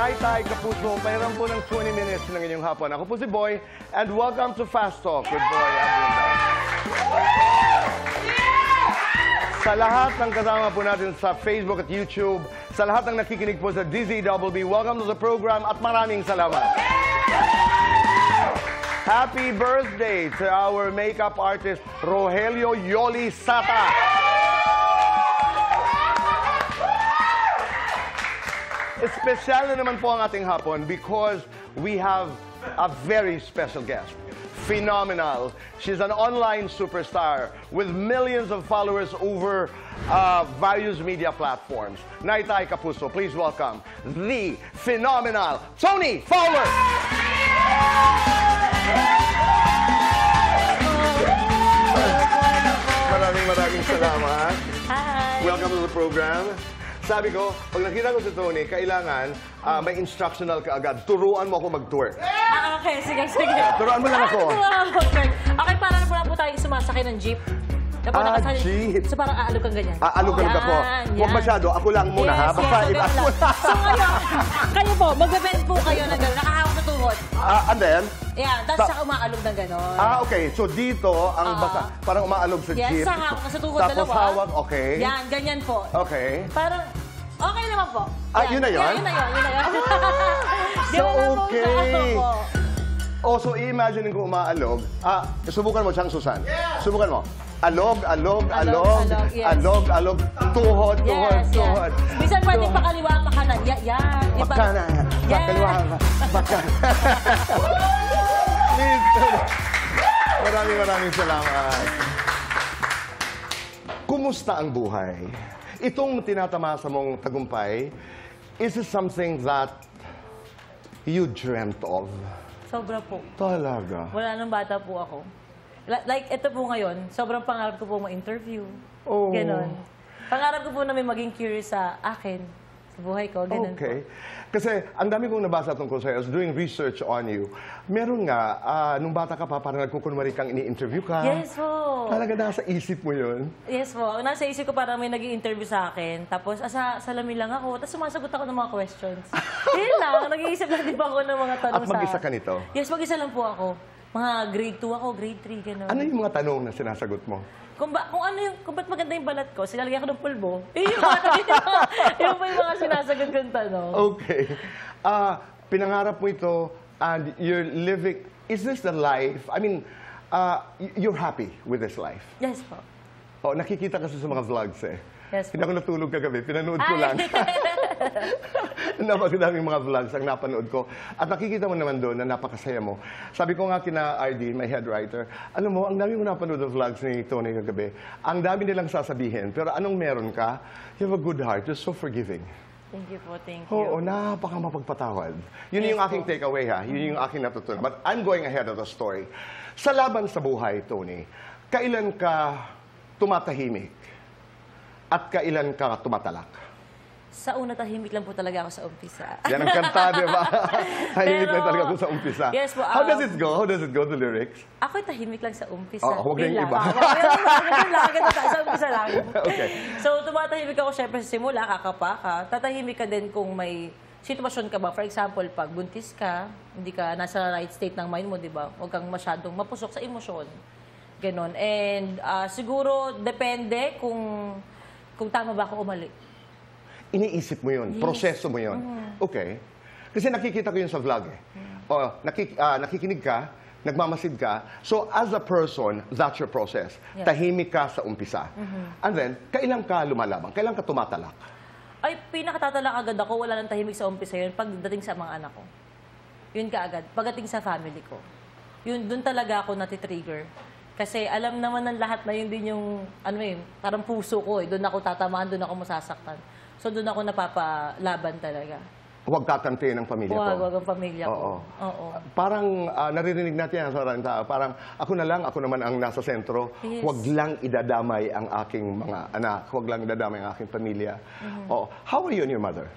Naitay Kapuso, pahiram po ng 20 minutes ng inyong hapon. Ako po si Boy, and welcome to Fast Talk with Boy Abunda. Sa lahat ng kasama po natin sa Facebook at YouTube, sa lahat ng nakikinig po sa DZWB, welcome to the program at maraming salamat. Happy birthday to our makeup artist, Rogelio Yoli Sata. Espesyal na naman po ang ating hapon because we have a very special guest. Phenomenal. She's an online superstar with millions of followers over various media platforms. Naitay Kapuso, please welcome the phenomenal Toni Fowler! Maraming salamat. Hi! Welcome to the program. Sabi ko, pag nakita ko si Toni, kailangan may instructional ka agad. Turuan mo ako mag-twerk. Okay, sige. Turuan mo lang ako. Turuan mo mag-twerk. Okay, parang po tayo sumasakay ng jeep. Jeep. So parang aalog kang ganyan. Aalog ako. Huwag masyado. Ako lang muna, ha? Basta iba mo na. So ngayon, kayo po, magbe-bend po kayo ng gano'n. Nakahawak sa tuhod. And then? Yeah, tapos saka umaalog ng gano'n. Okay. So dito, ang basa, parang umaalog sa jeep. Yes, sa hawak sa tuhod, tapos dalawa. hawak, okay. Yan, ganyan po. Okay. Parang, okay naman po. Yun na yun? Yun na yun. So, okay. Oh, so imagine ko umaalog. Subukan mo siyang, Susan. Yeah. Subukan mo. Alog. Yes. Alog. Tuhod. Minsan pwede pakaliwa, makanan. Yan. Makanan. Pakaliwa. Makanan. Maraming salamat. Kumusta ang buhay? Itong tinatamasa mong tagumpay, is it something that you dreamt of? Sobra po. Talaga? Wala nang bata po ako. Like, ito po ngayon, sobrang pangarap ko po ma-interview. Oh. Ganon. Pangarap ko po na may maging curious sa akin, sa buhay ko. Ganon Okay. po. Kasi ang dami kong nabasa tungkol sa'yo. I was doing research on you. Meron nga, nung bata ka pa, parang nagkukunwari kang ini-interview ka. Yes po. Talaga nasa isip mo yun? Yes po. Nasa isip ko parang may nag-i-interview sa akin. Tapos, salamin lang ako. Tapos sumasagot ako ng mga questions. Yun lang. Nag-iisip lang din pa ako ng mga tanong At mag-isa ka nito? Yes, mag-isa lang po ako. Mga grade 2 ako, grade 3, gano'n. Ano yung mga tanong na sinasagot mo? Kung ba't maganda yung balat ko, silalagyan ko ng pulbo. Yung pa yung mga sinasagot kong tanong. Okay. Pinangarap mo ito and you're living, is this the life? I mean, you're happy with this life? Yes po. Oh, nakikita kasi sa mga vlogs eh. Yes po. Hindi ako natulog kagabi, pinanood ko lang. Napakadaming mga vlogs ang napanood ko. At nakikita mo naman doon na napakasaya mo. Sabi ko nga kina RD, my head writer, alam mo, ang dami mo napanood ng vlogs ni Toni kagabi. Ang dami nilang sasabihin, pero anong meron ka? You have a good heart, you're so forgiving. Thank you po, thank you. Oo, napakamapagpatawad. Yun Yes, yung aking takeaway, ha? Yun yung aking natutunan. But I'm going ahead of the story. Sa laban sa buhay, Toni, kailan ka tumatahimik? At kailan ka tumatalak? Sa una, tahimik lang po talaga ako sa umpisa. Yan ang kanta, di ba? Tahimik lang talaga ako sa umpisa. Yes po. How does it go? How does it go, the lyrics? Ako'y tahimik lang sa umpisa. Huwag na yung iba. Sa umpisa lang. Okay. So, tumatahimik ako syempre sa simula, kakapa ka. Tatahimik ka din kung may sitwasyon ka ba. For example, pag buntis ka, hindi ka nasa right state ng mind mo, di ba? Huwag kang masyadong mapusok sa emosyon. Ganon. And siguro, depende kung tama ba ako o mali. Iniisip mo yun, proseso mo yun. Okay. Kasi nakikita ko yun sa vlog eh. Nakikinig ka, nagmamasid ka. So as a person, that's your process. Yes. Tahimik ka sa umpisa. And then, kailan ka lumalaban? Kailan ka tumatalak? Ay, pinakatatalak agad ako. Wala nang tahimik sa umpisa yun pagdating sa mga anak ko. Yun ka agad. Pagdating sa family ko. Yun, dun talaga ako natitrigger. Kasi alam naman ng lahat na yun din yung, parang puso ko eh. Doon ako tatamaan, doon ako masasaktan. So doon ako napapalaban talaga. Huwag kakantiin ang pamilya ko. Huwag ang pamilya ko. Oo. Parang naririnig natin yan sa maraming tao. Parang ako na lang, ako naman ang nasa sentro. Yes. Huwag lang idadamay ang aking mga anak. Huwag lang idadamay ang aking pamilya. How are you and your mother?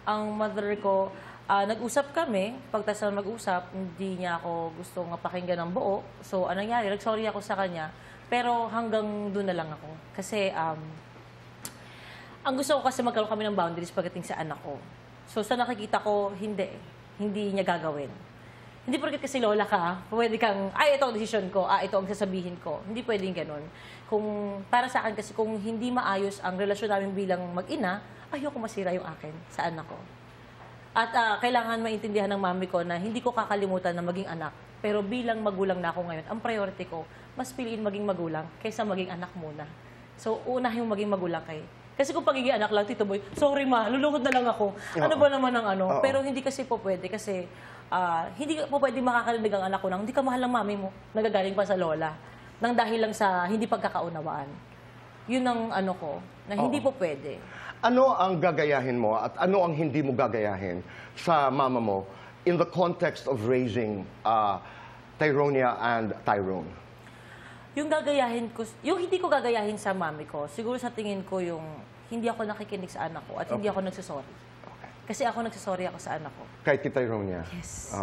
Ang mother ko, nag-usap kami. Pagtas na mag-usap, hindi niya ako gustong pakinggan ng buo. So, anong nangyari? Nag-sorry ako sa kanya. Pero hanggang doon na lang ako. Kasi, ang gusto ko kasi magkaroon kami ng boundaries pagdating sa anak ko. So sa nakikita ko, hindi niya gagawin. Hindi porket kasi lola ka, pwede kang, ay, ito ang desisyon ko, ito ang sasabihin ko. Hindi pwedeng ganun. Kung, para sa akin kasi, kung hindi maayos ang relasyon namin bilang mag-ina, ayoko masira yung akin sa anak ko. At kailangan maintindihan ng mami ko na hindi ko kakalimutan na maging anak. Pero bilang magulang na ako ngayon, ang priority ko, mas piliin maging magulang kaysa maging anak muna. So, una yung maging magulang kayo. Kasi kung pagiging anak lang, Tito Boy, sorry ma, lulungkot na lang ako. Ano ba naman ang ano? Pero hindi kasi po pwede kasi hindi po pwede makakarinig ang anak ko nang hindi ka mahal ng mami mo, nagagaling pa sa lola. Nang dahil lang sa hindi pagkakaunawaan. Yun ang ano ko, na hindi po pwede. Ano ang gagayahin mo at ano ang hindi mo gagayahin sa mama mo in the context of raising Tyronia and Tyrone? Yung gagayahin ko, yung hindi ko gagayahin sa mami ko, siguro sa tingin ko yung hindi ako nakikinig sa anak ko at hindi ako nagsusorry. Kasi ako nagsusorry ako sa anak ko. Kahit kay Tyronia? Yes.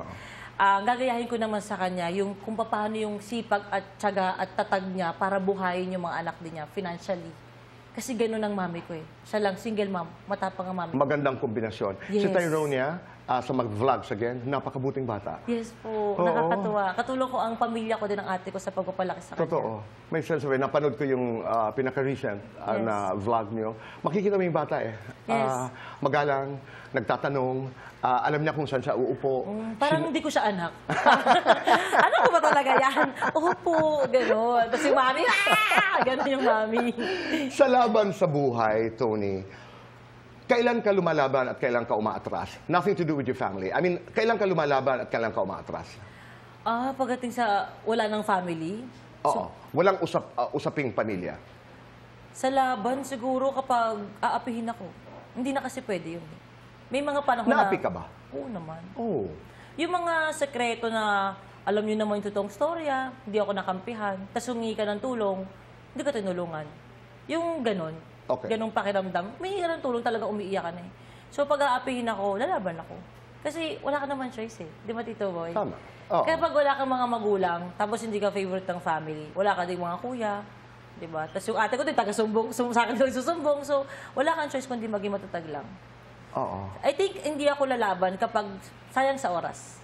Gagayahin ko naman sa kanya yung kung paano yung sipag at tiyaga at tatag niya para buhayin yung mga anak din niya financially. Kasi gano'n ang mami ko eh. Siya lang, single mom, matapang ang mami ko. Magandang kombinasyon. Si Yes. Tyronia, sa mag-vlogs again, napakabuting bata. Yes po, Oo. nakakatuwa. Katulong ko ang pamilya ko din ng ate ko sa pagpapalaki sa kanya. Totoo. May sense of it. Napanood ko yung pinaka-recent na vlog niyo. Makikita mo yung bata eh. Yes. Magalang, nagtatanong, alam niya kung saan siya uupo. Parang hindi ko siya anak. Ano ko ba talaga yan? Opo, gano'n. Tapos yung mami, gano'n yung mami. Sa laban sa buhay, Tony, kailan ka lumalaban at kailan ka umaatras? Nothing to do with your family. I mean, kailan ka lumalaban at kailan ka umaatras? Pagdating sa wala ng family, Oo. Walang usaping pamilya. sa laban siguro kapag aapihin ako. Hindi na kasi pwede yun. May mga panahon na... Naapi ka ba? Oo naman. Oh. Yung mga sekreto na alam nyo naman yung totoong storya, hindi ako nakampihan, tas humingi ka ng tulong, hindi ka tinulungan. Yung ganon, ganong pakiramdam, may ng tulong talaga umiiyak ka na eh. So pag aapihin ako, lalaban ako. Kasi wala ka naman choice eh. Di ba, Tito Boy? Tama. Oo. Kaya pag wala kang mga magulang, tapos hindi ka favorite ng family, wala ka ding mga kuya, di ba? Tapos yung ate ko din, taga-sumbong, sa akin daw susumbong. So wala kang choice kundi maging matatag lang. Oo. I think hindi ako lalaban kapag sayang sa oras.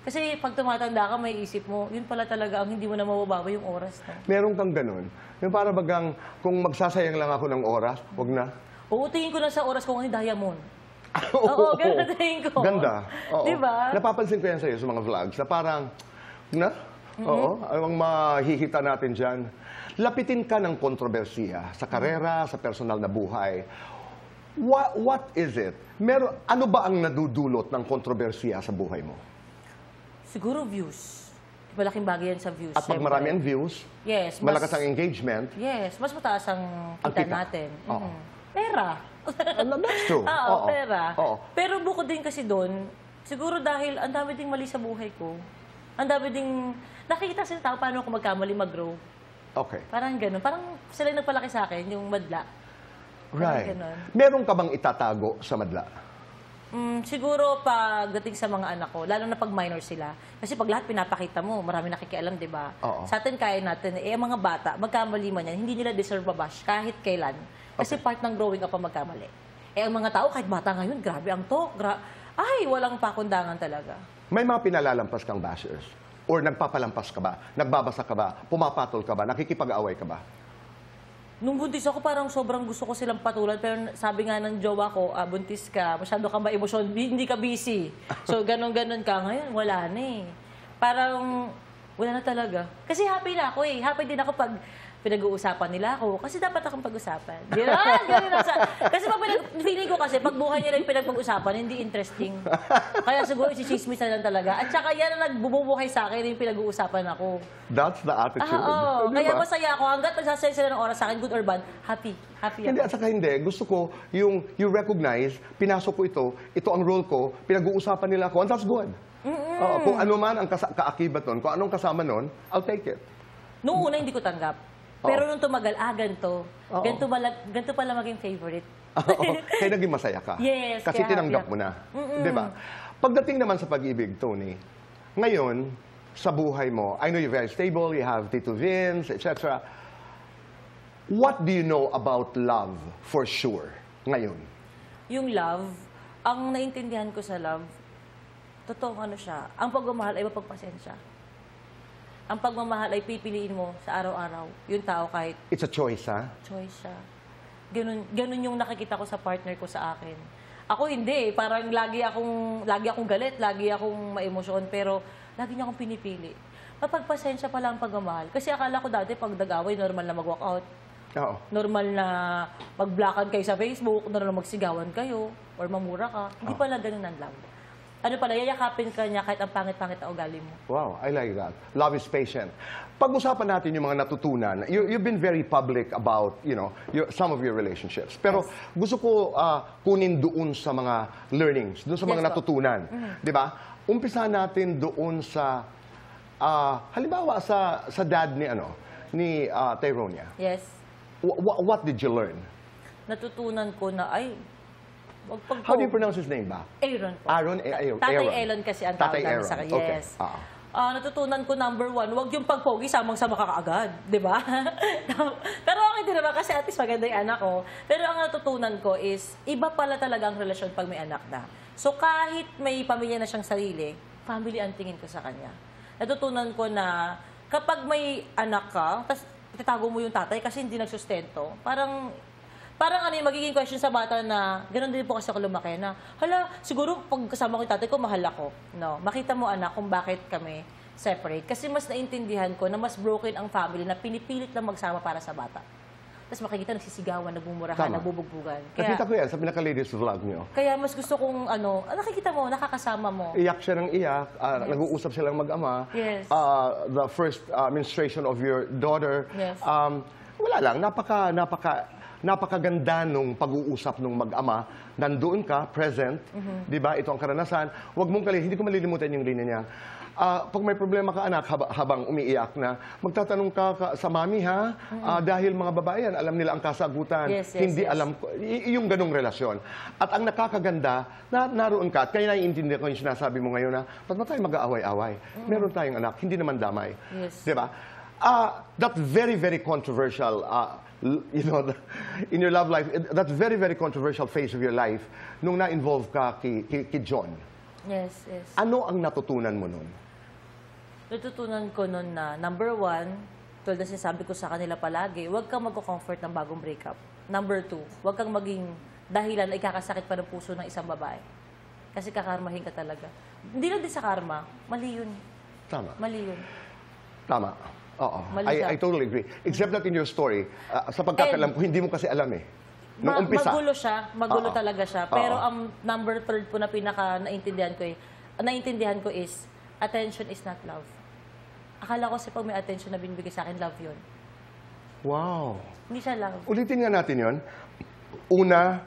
Kasi pag tumatanda ka, may isip mo, yun pala talaga ang hindi mo na mababawi yung oras. No? Meron kang ganun. Yung para bagang, kung magsasayang lang ako ng oras, wag na. Uutingin ko na sa oras kung ano yung diamond. Oo, ganun tingin ko. Ganda. Oo. Diba? Napapansin ko yan sa'yo sa mga vlogs na parang, Oo, ang mahihita natin dyan. Lapitin ka ng kontrobersiya sa karera, sa personal na buhay. What is it? Ano ba ang nadudulot ng kontrobersiya sa buhay mo? Siguro views. Malaking bagay yan sa views. At pag syempre. marami ang views, Yes, malakas ang engagement, Yes, mas mataas ang Ang kita kita. natin. Oo. Pera. that's true. Oo, pera. Oo. Pero bukod din kasi doon, siguro dahil ang dami ding mali sa buhay ko. Ang dami ding nakikita sa tao paano ako magkamali mag-grow. Okay. Parang gano'n. Parang sila yung nagpalaki sa akin, yung madla. Parang Right. ganun. Meron ka bang itatago sa madla? Siguro pagdating sa mga anak ko, lalo na pag minor sila. Kasi pag lahat pinapakita mo, marami nakikialam, di ba? Oo. Sa atin, kaya natin. Ang mga bata, magkamali man yan, hindi nila deserve mabash kahit kailan. Kasi part ng growing up ang magkamali. Ang mga tao, kahit bata ngayon, grabe ang talk. Ay, walang pakundangan talaga. May mga pinalalampas kang bashers? Or nagpapalampas ka ba? Nagbabasa ka ba? Pumapatol ka ba? Nakikipag-away ka ba? Nung buntis ako, parang sobrang gusto ko silang patulan. Pero sabi nga ng jowa ko, buntis ka, masyado kang ma-emosyon, hindi ka busy. So, ganon-ganon ka. Ngayon, wala na eh. Parang, wala na talaga. Kasi happy na ako eh. Happy din ako pag pinag-uusapan nila ako. Kasi dapat akong pag-usapan. Ganun kasi pag feeling ko kasi, pag buhay nila yung pinag-pag-usapan, hindi interesting. Kaya siguro, isisismis na lang talaga. At saka yan ang nagbubuhay sa akin, yung pinag-uusapan ako. That's the attitude. Oo. Di Kaya ba? masaya ako. Hanggat nagsasaya sila ng oras sa akin, good or bad, happy. Happy Hindi, ako. at saka hindi. Gusto ko, yung you recognize, pinasok ko ito ang role ko, pinag-uusapan nila ako, and that's good. Kung ano man ang kaakibat nun, kung anong kasama nun, I'll take it. Noong una, hindi ko tanggap. Pero nung tumagal, ganito. Ganito pala maging favorite. Kaya naging masaya ka. Yes, Kasi kaya tinanggap happy mo na. Di ba? Pagdating naman sa pag-ibig, Tony, ngayon, sa buhay mo, I know you're very stable, you have Tito Vince, etc. What do you know about love for sure ngayon? Yung love, Ang naintindihan ko sa love, totoong ano siya, ang pagmamahal ay mapagpasensya. Ang pagmamahal ay pipiliin mo sa araw-araw. Yung tao kahit It's a choice, ha? choice siya. Ganun yung nakikita ko sa partner ko sa akin. Ako hindi, parang lagi akong galit, lagi akong maemosyon, pero lagi niya akong pinipili. Mapagpasensya pala ang pagmamahal. Kasi akala ko dati pag nag-away, normal na mag-walk out. Oo. Normal na mag-blockan kayo sa Facebook, normal na magsigawan kayo, or mamura ka. Hindi pala ganun ang love. Ano pala, yayakapin ka niya kahit ang pangit-pangit na ugali mo. Wow, I like that. Love is patient. Pag-usapan natin yung mga natutunan. You've been very public about, some of your relationships. Pero gusto ko kunin doon sa mga learnings, doon sa mga Yes, po. natutunan. Di ba? Umpisa natin doon sa, halimbawa sa dad ni Tyronia. Yes. What did you learn? Natutunan ko na, How do you pronounce his name ba? Aaron po. Aaron? Tatay Aaron kasi ang tawag Tatay namin Aaron. sa kanya. Okay. Yes. Natutunan ko, number 1, huwag yung pagpogi, samang-sama ka kaagad. Di ba? Pero okay din naman kasi at least maganda yung anak ko. Pero ang natutunan ko is, iba pala talaga ang relasyon pag may anak na. So kahit may pamilya na siyang sarili, family ang tingin ko sa kanya. Natutunan ko na kapag may anak ka, tapos titago mo yung tatay kasi hindi nagsustento, parang ano yung magiging question sa bata na, ganoon din po kasi ako lumaki na, hala, siguro pag kasama ko yung tatay ko, mahal ako. No, makita mo anak kung bakit kami separate. Kasi mas naintindihan ko na mas broken ang family na pinipilit lang magsama para sa bata. Tapos makikita nagsisigawan, nagmumurahan, Tama. nagbubugbugan. Nakita ko yan sa pinaka-latest vlog niyo. Kaya mas gusto kong, nakikita mo, nakakasama mo. Iyak siya ng iyak, nag-uusap silang mag-ama. Yes. The first menstruation of your daughter. Yes. Wala lang, napakaganda nung pag-uusap nung mag-ama. Nandoon ka, present, di ba? Ito ang karanasan. Huwag mong hindi ko malilimutan yung linya niya. Pag may problema ka, anak, habang umiiyak na, magtatanong ka sa mami, ha? Dahil mga babae yan, alam nila ang kasagutan. Yes, Hindi yes. alam ko. Yung ganong relasyon. At ang nakakaganda, naroon ka, at kaya naiintindihan ko yung sinasabi mo ngayon na, ba't ba tayo mag-aaway-away? Meron tayong anak, hindi naman damay. Yes. Di ba? That very, very controversial, in your love life, that very, very controversial phase of your life, nung na-involve ka kay John. Yes, yes. Ano ang natutunan mo nun? Natutunan ko nun na, number 1, tulad na sinasabi ko sa kanila palagi, huwag kang mag-comfort ng bagong breakup. Number 2, huwag kang maging dahilan na ikakasakit pa ng puso ng isang babae. Kasi kakarmahin ka talaga. Hindi lang din sa karma, mali yun. Tama. Mali yun. Tama. Oo. Mali siya. I totally agree. Except that in your story, sa pagkakalam ko, hindi mo kasi alam eh. Nung umpisa. Magulo Oo. talaga siya. Oo. Pero ang number 3 po na pinaka naintindihan ko is, attention is not love. Akala ko kasi pag may attention na binibigay sa akin, love yun. Wow. Hindi siya love. Ulitin nga natin yon. Una,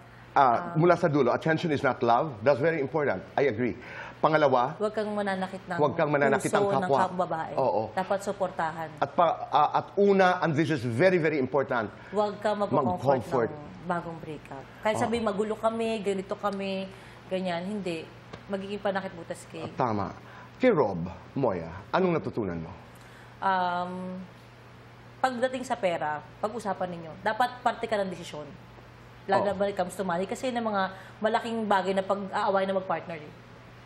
mula sa dulo, attention is not love. That's very important. I agree. Pangalawa, Huwag kang mananakit ng Huwag kang mananakit ng puso kapwa. ng babae. Oo. Dapat suportahan. at una, and this is very, very important, Huwag kang Mag-comfort. mag-comfort ng bagong breakup. Kahit sabihin magulo kami, ganito kami, ganyan, hindi. Magiging panakit butas kay. tama. Kay Rob, Moya, anong natutunan mo? Pagdating sa pera, pag-usapan ninyo, dapat parte ka ng desisyon. Lalo na when it comes to money. Kasi ng mga malaking bagay na pag-aaway na mag-partner. Eh.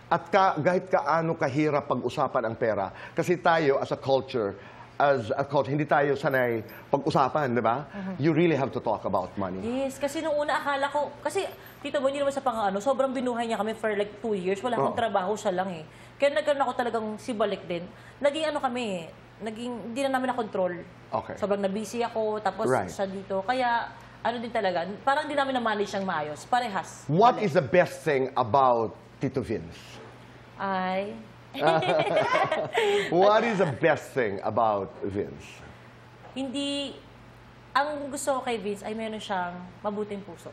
At kahit kaano kahirap pag-usapan ang pera, kasi tayo as a culture, hindi tayo sanay pag-usapan, di ba? You really have to talk about money. Yes, kasi nung una akala ko, kasi Tito Boy, hindi naman sa pang-ano, sobrang binuhay niya kami for like 2 years, wala akong trabaho, siya lang eh. Kaya nagkaroon ako talagang sibalik din. Naging ano kami, hindi na namin na-control. Okay. Sobrang na-busy ako, tapos Right. siya dito. Kaya, ano din talaga, parang hindi namin na-manage ng maayos. Parehas. What is the best thing about Tito Vince? Ay... What is the best thing about Vince? Hindi, ang gusto ko kay Vince ay meron siyang mabuting puso.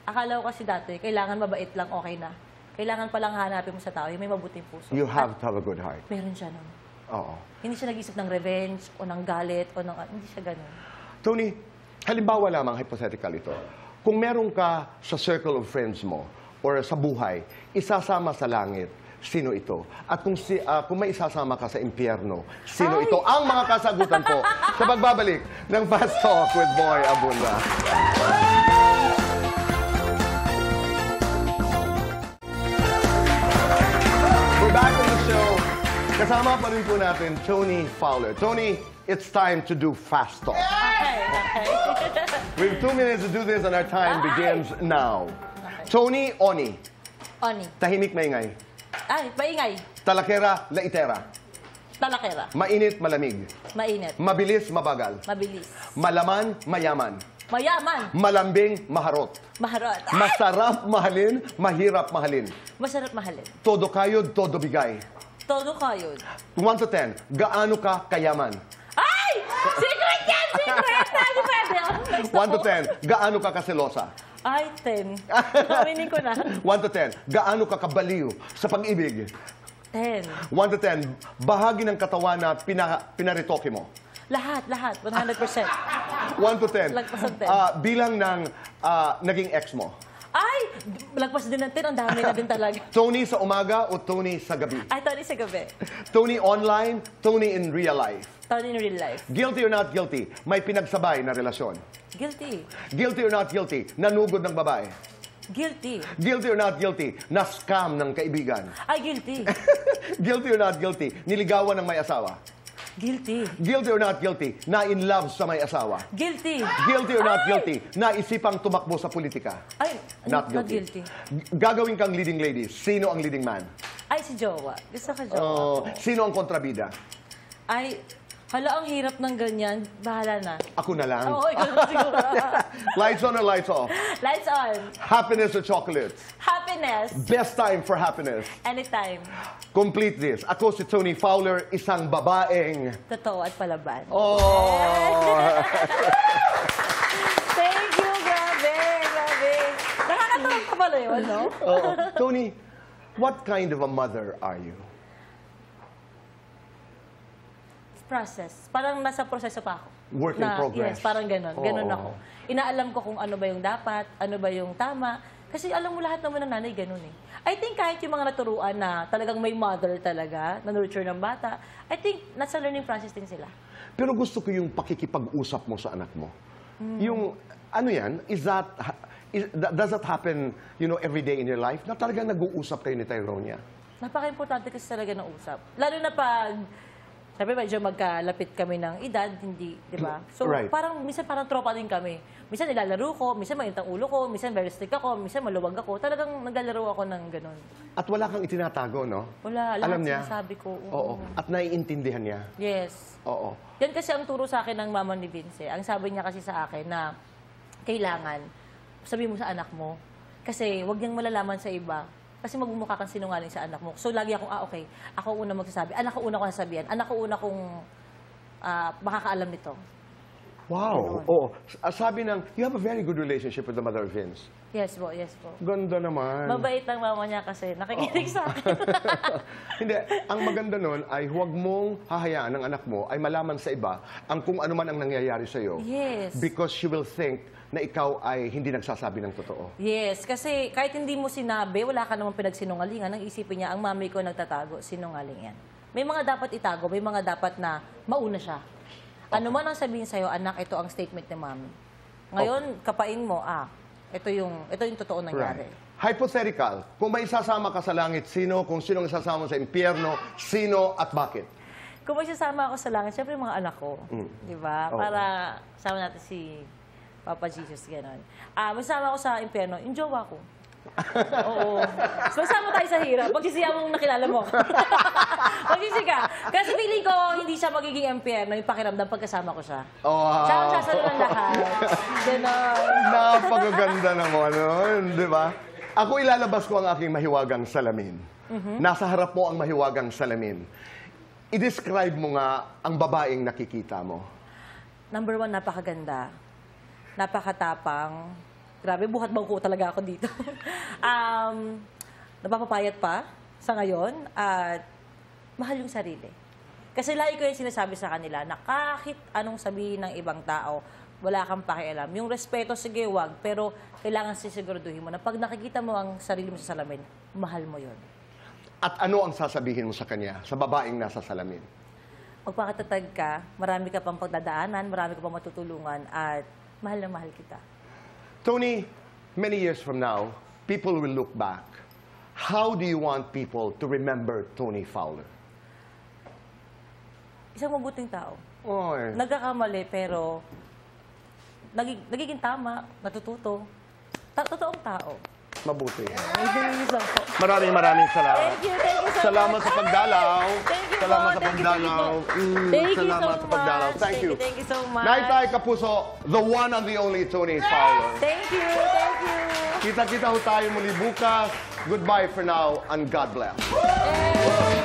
Akala ko kasi dati, kailangan mabait lang, okay na. Kailangan palang hanapin mo sa tao, yung may mabuting puso. You have to have a good heart. Meron siya nun. Oo. Hindi siya nag-isip ng revenge, o ng galit, o ng... Hindi siya ganun. Tony, halimbawa lamang, hypothetical ito. Kung meron ka sa circle of friends mo or sa buhay, isasama sa langit, sino ito? At kung may isasama ka sa impyerno, sino ito? Ang mga kasagutan ko sa pagbabalik ng Fast Talk with Boy Abunda. back on the show. Kasama pa rin po natin, Tony Fowler. Tony, it's time to do fast talk. Okay. We have 2 minutes to do this and our time begins now. Tony, Oni. Oni. Tahimik, maingay. Ay, maingay. Talakera, laitera. Talakera. Mainit, malamig. Mainit. Mabilis, mabagal. Mabilis. Malaman, mayaman. Mayaman. Malambing, maharot. Maharot. Masarap mahalin, mahirap mahalin. Masarap mahalin. Todo kayod, todo bigay. Todo kayod. 1 to 10, gaano ka kayaman? Ay! Secret yan! Secret! Hindi pwede. 1 to 10, gaano ka kaselosa? Ay, 10. Kaminin ko na. 1 to 10, gaano ka kabaliw sa pag-ibig? 10. 1 to 10, bahagi ng katawan na pinaritoke mo? Lahat. 100%. 1 to 10, Lagpas ang 10. bilang ng naging ex mo? Ay! Lagpas din ng 10. Ang dami na din talaga. Tony sa umaga o Tony sa gabi? Ay, Tony sa gabi. Tony online, Tony in real life. Tony in real life. Guilty or not guilty, may pinagsabay na relasyon. Guilty. Guilty or not guilty, nanugod ng babae. Guilty. Guilty or not guilty, na-scam ng kaibigan. Ay, guilty. Guilty or not guilty, niligawan ng may asawa. Guilty. Guilty or not guilty, na in love sa may asawa. Guilty. Guilty or not Ay! guilty, naisipang tumakbo sa politika. Ay, Not guilty. Gagawin kang leading lady, sino ang leading man? Ay, si Jowa. Gusto ka, Jowa. Sino ang kontrabida? Ay, hala, ang hirap ng ganyan. Bahala na. Ako na lang. Oo, ikaw na siguro. Lights on or lights off? Lights on. Happiness or chocolates? Happiness. Best time for happiness. Anytime. Complete this. Ako si Tony Fowler, isang babaeng... Totoo at palaban. Oh! Thank you, grabe. Nakakatawag ka pala yun, no? Oo. Tony, what kind of a mother are you? Process. Parang nasa proseso pa ako. Work in progress. Yes, parang ganon. Ganon Oo. ako. Inaalam ko kung ano ba yung dapat, ano ba yung tama. Kasi alam mo lahat naman ng nanay ganon eh. I think kahit yung mga naturuan na talagang may mother talaga, na nurture ng bata, I think nasa learning process din sila. Pero gusto ko yung pakikipag-usap mo sa anak mo. Yung, ano yan, does that happen, every day in your life? Na talagang nag-uusap kayo ni Tyronia? Napaka-importante kasi talaga ng usap. Lalo na pag, sabi medyo magkalapit kami ng edad, hindi, di ba? So, Right. minsan parang tropa din kami. Minsan nilalaro ko, minsan mainit ang ulo ko, minsan very strict ako, minsan maluwag ako. Talagang naglalaro ako ng ganun. At wala kang itinatago, no? Wala, lahat Alam niya? sinasabi ko. Oo. At naiintindihan niya? Yes. Oo. Yan kasi ang turo sa akin ng mama ni Vince. Ang sabi niya kasi sa akin na kailangan, sabi mo sa anak mo, kasi wag niyang malalaman sa iba, kasi magmumukha kang sinungaling sa anak mo. So lagi akong, okay, ako una magsasabi, anak ko una ko nasabihan, anak ko una kong makakaalam nito. Wow. Oo. Sabi ng, you have a very good relationship with the mother of Vince. Yes po, yes po. Ganda naman. Mabait ang mama niya kasi nakikinig sa akin. Hindi. Ang maganda nun ay huwag mong hahayaan ng anak mo ay malaman sa iba ang kung ano man ang nangyayari sa'yo. Yes. Because she will think na ikaw ay hindi nagsasabi ng totoo. Yes, kasi kahit hindi mo sinabi, wala ka namang pinagsinungalingan, ang isipin niya, ang mami ko nagtatago, sinungaling yan. May mga dapat itago, may mga dapat na mauna siya. Ano man ang sabihin sa'yo, anak, ito ang statement ni mami. Ngayon, kapain mo, ito yung totoo nangyari. Right. Hypothetical, kung may isasama ka sa langit, sino? Kung sino ang isasama sa impyerno, sino at bakit? Kung may sasama ako sa langit, syempre yung mga anak ko. Di ba? Oo. Para sama natin si Papa Jesus, gano'n. Masama ako sa impyerno, yung jowa ko. Oo. So, masama tayo sa hirap. Magsisiya mong nakilala mo. Magsisi ka. Kasi feeling ko, hindi siya magiging impyerno yung pakiramdam pagkasama ko siya. Oh, Siya ang sasalo ng lahat. Gano'n. Napakaganda naman nun, di ba? Ako ilalabas ko ang aking mahiwagang salamin. Nasa harap mo ang mahiwagang salamin. I-describe mo nga ang babaeng nakikita mo. Number one, napakaganda. Napakatapang. Grabe, buhat bangko talaga ako dito. Napapapayat pa sa ngayon at mahal yung sarili. Kasi lagi ko yung sinasabi sa kanila na kahit anong sabihin ng ibang tao, wala kang pakialam. Yung respeto, sige, wag. Pero kailangan sisiguraduhin mo na pag nakikita mo ang sarili mo sa salamin, mahal mo yon. At ano ang sasabihin mo sa kanya, sa babaeng nasa salamin? Magpakatatag ka, marami ka pang pagdadaanan, marami ka pang matutulungan, at mahal na mahal kita. Tony, many years from now, people will look back. how do you want people to remember Tony Fowler? Isang mabuting tao. Oy. Nagkakamali, pero nagiging tama, natututo. Totoong tao. Mabuti. Ayun, so po. Maraming salamat. Thank you so Salamat much. sa pagdalaw. Thank you Salamat po, sa thank you, pagdalaw. Thank you Salamat so sa pagdalaw. much. Thank you. Thank you so much. Naitay Kapuso, the one and the only Tony Fowler. Thank you, thank you. Kita-kita ho tayo muli bukas. Goodbye for now and God bless. Yay!